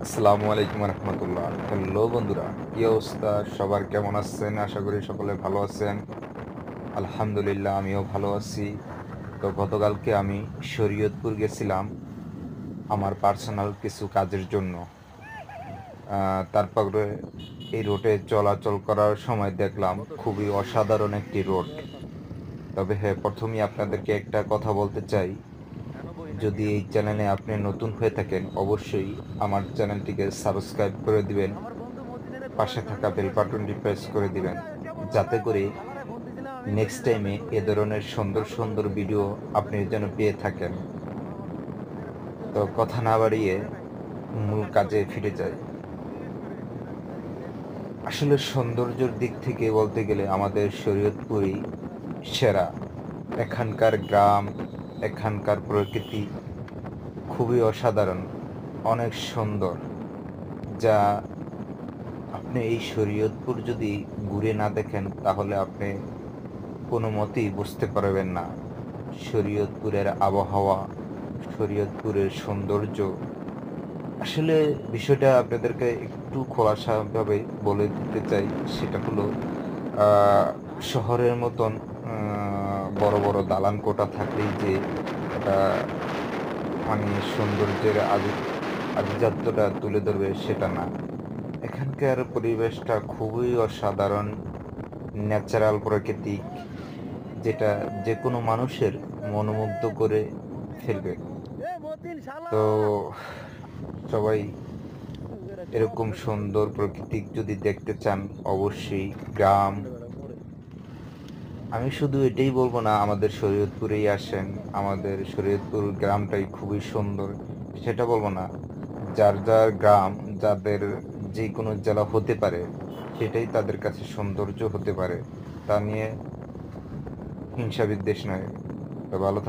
আসসালামু আলাইকুম রহমতুল্লাহ। হ্যালো বন্ধুরা, কি অবস্থা? সবার কেমন আছেন? আশা করি সকলে ভালো আছেন। আলহামদুলিল্লাহ, আমিও ভালো আছি। তো গতকালকে আমি শরীয়তপুর গেছিলাম আমার পার্সোনাল কিছু কাজের জন্য। তারপরে এই রোডে চলাচল করার সময় দেখলাম খুবই অসাধারণ একটি রোড। তবে হ্যাঁ, প্রথমেই আপনাদেরকে একটা কথা বলতে চাই, যদি এই চ্যানেলে আপনি নতুন হয়ে থাকেন অবশ্যই আমার চ্যানেলটিকে সাবস্ক্রাইব করে দিবেন, পাশে থাকা বেল বাটনটি প্রেস করে দিবেন, যাতে করে নেক্সট টাইমে এ ধরনের সুন্দর সুন্দর ভিডিও আপনি যেন পেয়ে থাকেন। তো কথা না বাড়িয়ে মূল কাজে ফিরে যাই। আসলে সৌন্দর্যের দিক থেকে বলতে গেলে আমাদের শরীয়তপুরই সেরা। এখানকার গ্রাম, এখানকার প্রকৃতি খুবই অসাধারণ, অনেক সুন্দর, যা আপনি এই শরীয়তপুর যদি ঘুরে না দেখেন তাহলে আপনি কোনো মতেই বুঝতে পারবেন না শরীয়তপুরের আবহাওয়া, শরীয়তপুরের সৌন্দর্য। আসলে বিষয়টা আপনাদেরকে একটু খোলাসাভাবে বলে দিতে চাই। সেটা হলো আহ, শহরের মতন বড় বড় দালান কোঠা থাকলেই যে এটা মানে সৌন্দর্যের আভিজাত্যটা তুলে ধরবে সেটা না। এখানকার পরিবেশটা খুবই অসাধারণ, ন্যাচারাল, প্রাকৃতিক, যেটা যে কোনো মানুষের মনোমুগ্ধ করে ফেলবে। তো সবাই এরকম সুন্দর প্রকৃতিক যদি দেখতে চান অবশ্যই গ্রাম, আমি শুধু এটাই বলবো না আমাদের শরীয়তপুরেই আসেন, আমাদের শরীয়তপুর গ্রামটাই খুবই সুন্দর সেটা বলবো না। যার যার গ্রাম, যাদের যে কোনো জেলা হতে পারে, সেটাই তাদের কাছে সৌন্দর্য হতে পারে। তা নিয়ে হিংসা বিদ্বেষ নয়। তো ভালো থাকুন।